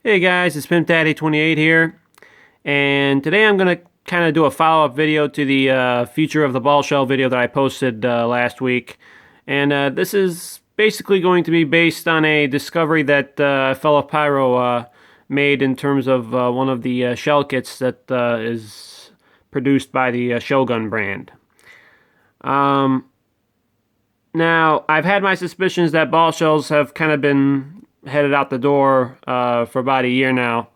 Hey guys, it's Pimp Daddy 28 here, and today I'm going to kind of do a follow-up video to the future of the ball shell video that I posted last week. And this is basically going to be based on a discovery that fellow Pyro made in terms of one of the shell kits that is produced by the Shogun brand. Now, I've had my suspicions that ball shells have kind of been headed out the door for about a year now.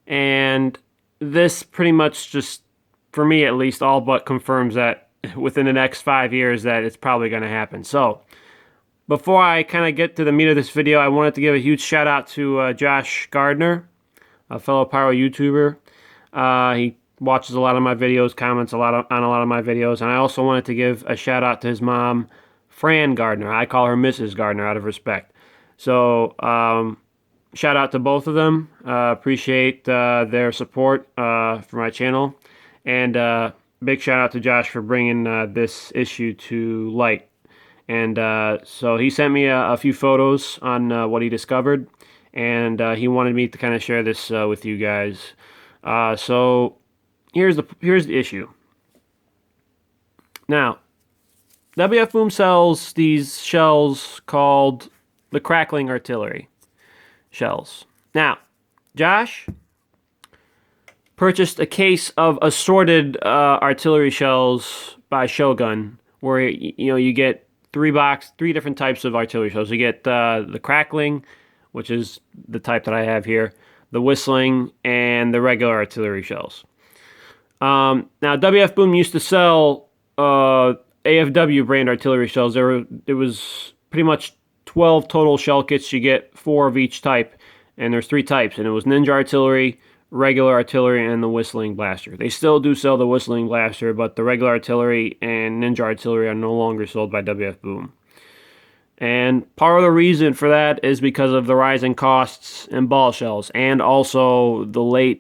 And this pretty much just, for me at least, all but confirms that within the next 5 years that it's probably going to happen. So, before I kind of get to the meat of this video, I wanted to give a huge shout out to Josh Gardner, a fellow Pyro YouTuber. He watches a lot of my videos, comments on a lot of my videos, and I also wanted to give a shout out to his mom, Fran Gardner. I call her Mrs. Gardner out of respect. So, shout out to both of them. Appreciate their support for my channel. And big shout out to Josh for bringing this issue to light. And so he sent me a few photos on what he discovered. And he wanted me to kind of share this with you guys. So here's the issue. Now, WF Boom sells these shells called the crackling artillery shells. Now, Josh purchased a case of assorted artillery shells by Shogun, where you get three different types of artillery shells. You get the crackling, which is the type that I have here, the whistling, and the regular artillery shells. Now, WF Boom used to sell AFW brand artillery shells. It was pretty much 12 total shell kits. You get 4 of each type, and there's 3 types, and it was Ninja Artillery, regular artillery, and the Whistling Blaster. They still do sell the Whistling Blaster, but the regular artillery and Ninja Artillery are no longer sold by WF Boom. And part of the reason for that is because of the rising costs in ball shells, and also the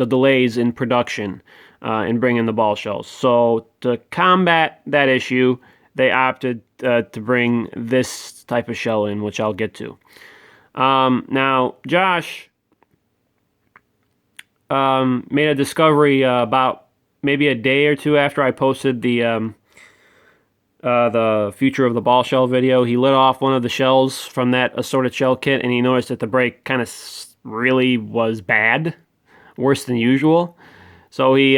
delays in production in bringing the ball shells. So to combat that issue, they opted to bring this type of shell in, which I'll get to. Now, Josh made a discovery about maybe a day or two after I posted the future of the ball shell video. He lit off one of the shells from that assorted shell kit, and he noticed that the break kind of really was bad, worse than usual. So he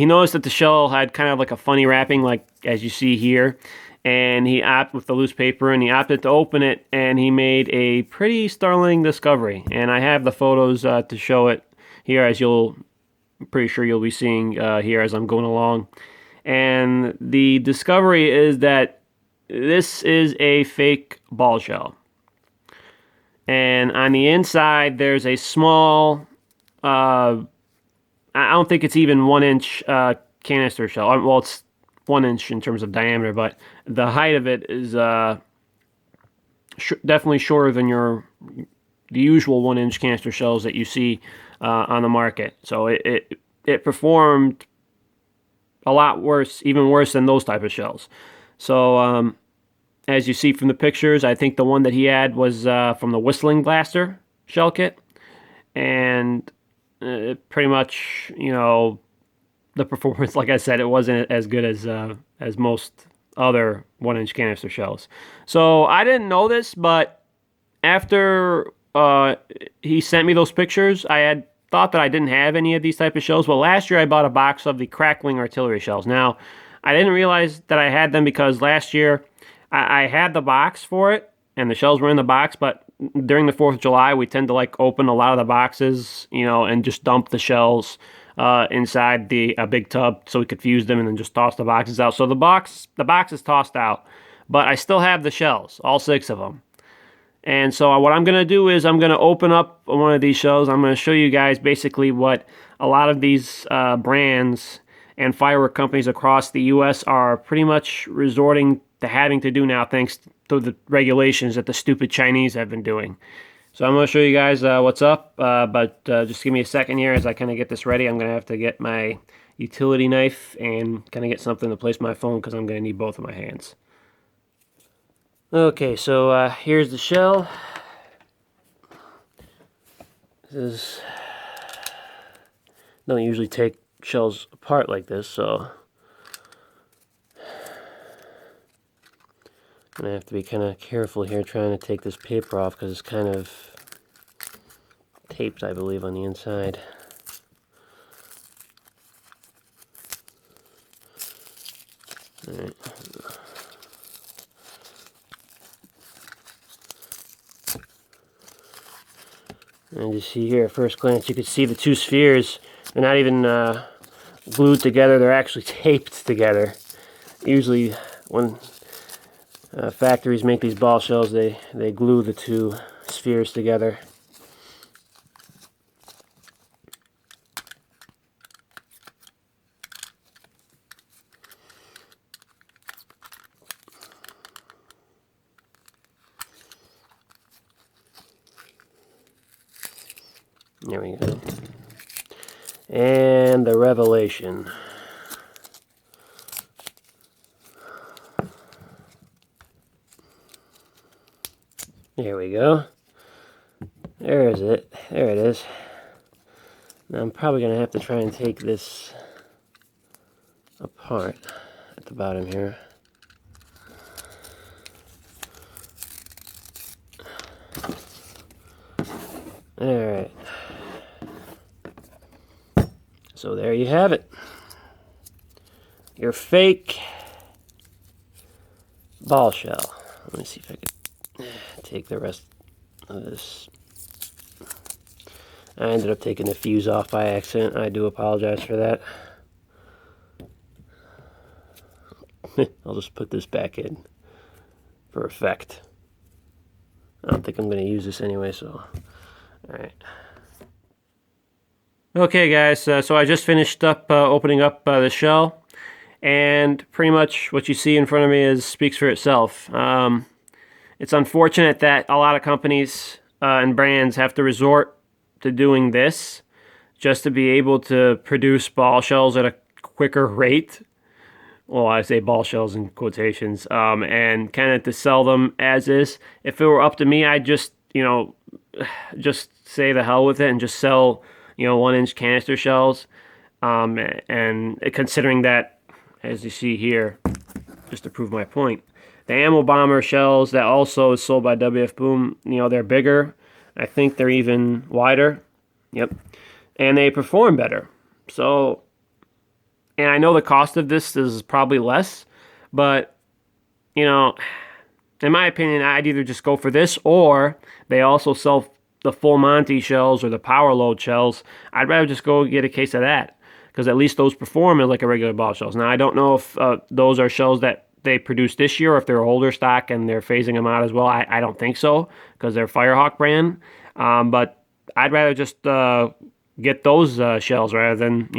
noticed that the shell had kind of like a funny wrapping, like as you see here, and he opted with the loose paper, and he opted to open it, and he made a pretty startling discovery. And I have the photos to show it here, as I'm pretty sure you'll be seeing here as I'm going along. And the discovery is that this is a fake ball shell. And on the inside, there's a small, I don't think it's even 1-inch canister shell. Well, it's 1 inch in terms of diameter, but the height of it is definitely shorter than the usual 1-inch canister shells that you see on the market. So it performed a lot worse, even worse than those type of shells. So as you see from the pictures, I think the one that he had was from the Whistling Blaster shell kit, and pretty much, the performance, like I said, it wasn't as good as most other 1-inch canister shells. So I didn't know this, but after he sent me those pictures, I had thought that I didn't have any of these type of shells. Well, last year I bought a box of the crackling artillery shells. Now, I didn't realize that I had them because last year I had the box for it, and the shells were in the box, but during the 4th of July, we tend to open a lot of the boxes, and just dump the shells inside a big tub so we could fuse them and then just toss the boxes out. So the box is tossed out, but I still have the shells, all 6 of them. And so what I'm going to do is I'm going to open up one of these shells. I'm going to show you guys basically what a lot of these brands and firework companies across the U.S. are pretty much resorting to having to do now, thanks to the regulations that the stupid Chinese have been doing. So I'm going to show you guys what's up, but just give me a second here as I kind of get this ready. I'm going to have to get my utility knife and kind of get something to place my phone, because I'm going to need both of my hands. Okay, so here's the shell. Don't usually take shells apart like this, so I'm gonna have to be kind of careful here trying to take this paper off because it's kind of taped, I believe, on the inside. All right. And you see here at first glance, you can see the two spheres. They're not even glued together, they're actually taped together. Usually when factories make these ball shells, they glue the two spheres together. There we go. And the revelation. There we go. There is it. There it is. Now I'm probably going to have to try and take this apart at the bottom here. Alright. So there you have it. Your fake ball shell. Let me see if I can take the rest of this. I ended up taking the fuse off by accident. I do apologize for that. I'll just put this back in for effect. I don't think I'm going to use this anyway, so alright. Okay guys, so I just finished up opening up the shell, and pretty much what you see in front of me speaks for itself. It's unfortunate that a lot of companies and brands have to resort to doing this just to be able to produce ball shells at a quicker rate. Well, I say ball shells in quotations, and kind of to sell them as is. If it were up to me, I'd just, just say the hell with it and just sell, 1-inch canister shells. And considering that, as you see here, just to prove my point, the ammo bomber shells that also is sold by WF Boom, they're bigger. I think they're even wider. Yep. And they perform better. So, and I know the cost of this is probably less, but, in my opinion, I'd either just go for this, or they also sell the full Monty shells or the power load shells. I'd rather just go get a case of that, because at least those perform like a regular ball shells. Now, I don't know if those are shells that they produced this year, or if they're older stock and they're phasing them out as well. I don't think so, because they're Firehawk brand. But I'd rather just get those shells rather than,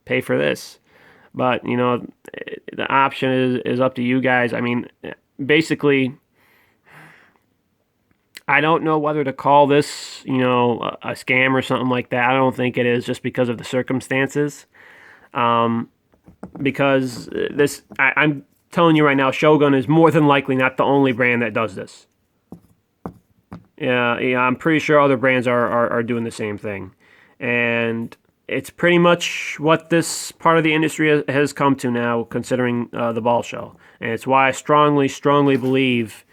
pay for this. But, the option is up to you guys. I mean, basically, I don't know whether to call this, a scam or something like that. I don't think it is, just because of the circumstances. Because this, I'm telling you right now, Shogun is more than likely not the only brand that does this. Yeah, I'm pretty sure other brands are doing the same thing. And it's pretty much what this part of the industry has come to now, considering the ball shell. And it's why I strongly believe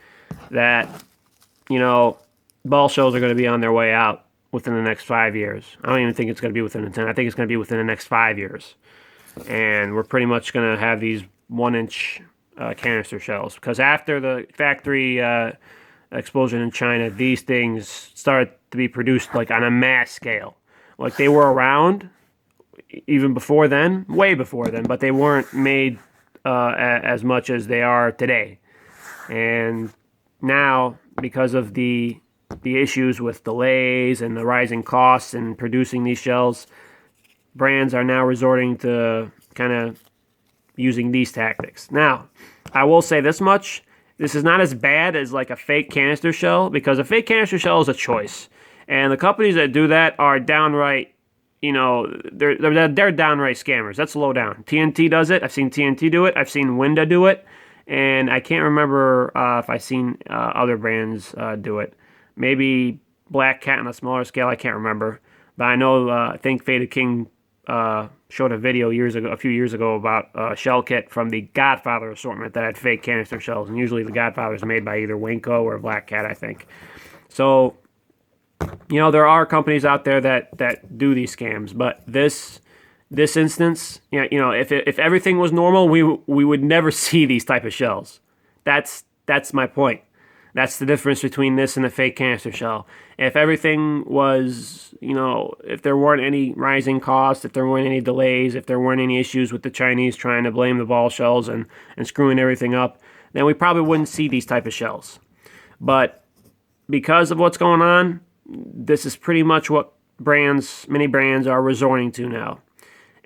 that, ball shells are going to be on their way out within the next 5 years. I don't even think it's going to be within the 10. I think it's going to be within the next 5 years. And we're pretty much going to have these 1-inch canister shells. Because after the factory explosion in China, these things started to be produced like on a mass scale. Like, they were around even before then, way before then, but they weren't made as much as they are today. And now, because of the issues with delays and the rising costs in producing these shells, brands are now resorting to kind of using these tactics. Now, I will say this much: this is not as bad as like a fake canister shell, because a fake canister shell is a choice, and the companies that do that are downright, they're downright scammers. That's low down. TNT does it. I've seen TNT do it. I've seen Winda do it. And I can't remember if I've seen other brands do it. Maybe Black Cat on a smaller scale. I can't remember. But I know, I think Faded King showed a video a few years ago about a shell kit from the Godfather assortment that had fake canister shells, and usually the Godfather is made by either Winco or Black Cat, I think. So, you know, there are companies out there that do these scams, but this instance, you know, if everything was normal, we would never see these type of shells. That's my point. That's the difference between this and the fake canister shell. If everything was, you know, if there weren't any rising costs, if there weren't any delays, if there weren't any issues with the Chinese trying to blame the ball shells and screwing everything up, then we probably wouldn't see these type of shells. But because of what's going on, this is pretty much what many brands are resorting to now.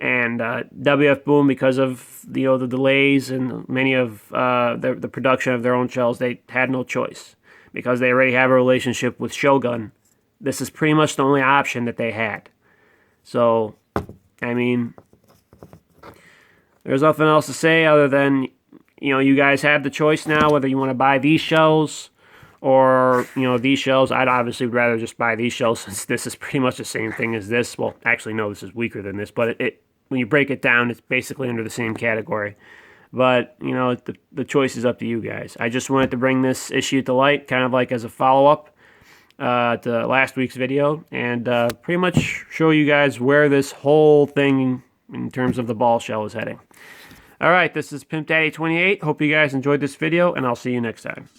And WF Boom, because of the delays and many of the production of their own shells, they had no choice because they already have a relationship with Shogun. This is pretty much the only option that they had. So, I mean, there's nothing else to say other than, you know, you guys have the choice now whether you want to buy these shells or, you know, these shells. I'd obviously rather just buy these shells since this is pretty much the same thing as this. Well, actually, no, this is weaker than this, but when you break it down, it's basically under the same category. But, you know, the choice is up to you guys. I just wanted to bring this issue to light, kind of like as a follow-up to last week's video, and pretty much show you guys where this whole thing in terms of the ball shell is heading. All right, this is Pimp Daddy 28. Hope you guys enjoyed this video, and I'll see you next time.